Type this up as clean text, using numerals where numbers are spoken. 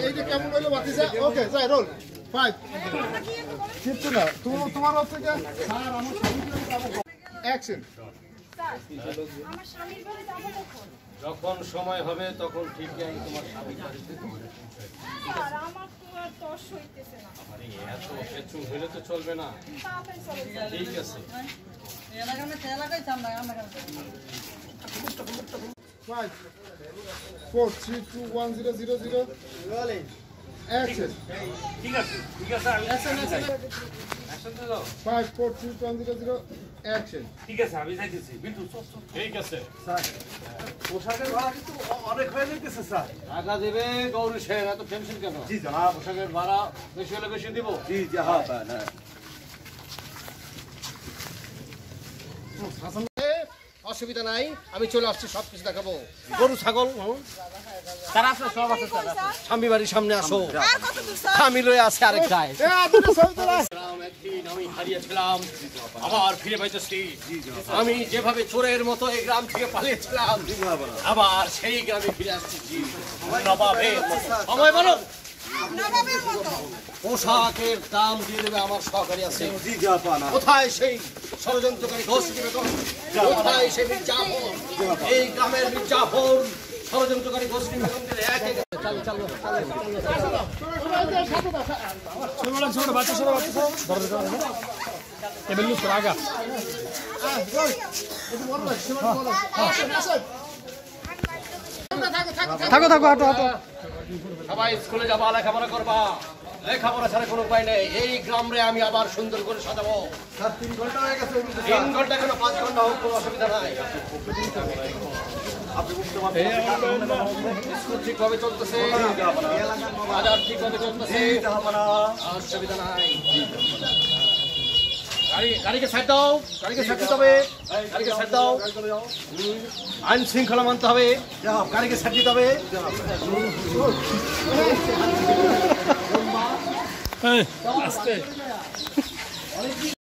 এইটা কেমন হলো বাতিজা? ওকে যাই রোল 5 কিছু না তোমার হচ্ছে কি স্যার আমার স্বামীর বাড়ি যাব অ্যাকশন স্যার আমার স্বামীর বাড়ি যাব কখন? যখন সময় হবে তখন ঠিকই আমি তোমার স্বামীর বাড়িতে স্যার আমার তো আর তর সইতেছে না। আরে এত কিছু হলে তো চলবে না। তাড়াতাড়ি চলো। ঠিক আছে 5 4 3 2 1 0 0 0 রোলিং অ্যাকশন ঠিক আছে আমি অ্যাকশন তো দাও 5 4 3 2 1 0 0 অ্যাকশন ঠিক আছে আমি যাইতেছি বিটু চল ঠিক আছে পোশাকের ভাড়া কিন্তু অনেক হয়ে যাইতেছে স্যার। টাকা দেবে গৌরী সেন এত টেনশন কেন? জি জনাব। পোশাকের ভাড়া বেশি হলে বেশি দিব। জি জি হ্যাঁ অসুবিধা নাই, আমি চলে আসছি, সবকিছু দেখাবো। গরু ছাগল তারা আসলে সব আছে। স্বামী বাড়ির সামনে আসো, আর কত দূর স্যার? আমি লয়ে আছে আরেক গায়ে। একদিন আমি হারিয়েছিলাম, আবার ফিরে পাইতেছি। আমি যেভাবে চোরের মতো এই গ্রাম থেকে পালিয়েছিলাম, আবার সেই গ্রামে ফিরে আসতেছি নবাবের মতো। সময় বলো, নবাবের মতো। পোশাকের দাম দিয়ে দেবে আমার সহকারী আছে। জি জাপানা। কোথায় সেই ষড়যন্ত্রকারী ঘোষী বেগম? কোথায় সেই মির্জাফর? এই গ্রামের মির্জাফর ষড়যন্ত্রকারী ঘোষী বেগমদের এক এক চালু চালু থাকো থাকো হাঁটো হাঁটো। সবাই স্কুলে যাবা, লেখাপড়া করবা। লেখাপড়া ছাড়া কোনো উপায় নেই। এই গ্রামে আমি আবার সুন্দর করে সাজাবো। 3 ঘন্টা হয়ে গেছে। 3 ঘন্টা কেন 5 ঘন্টা হোক, কোনো অসুবিধা নাই। আপনি বুঝতে পারছেন স্কুল ঠিকভাবে চলতেছে, বাজার ঠিকভাবে চলতেছে, অসুবিধা নাই। গাড়িকে সাইড দাও, গাড়িকে সাইড দিতে হবে, গাড়িকে সাইড দাও। আইন শৃঙ্খলা মানতে হবে, গাড়িকে সাইড দিতে হবে। আস্তে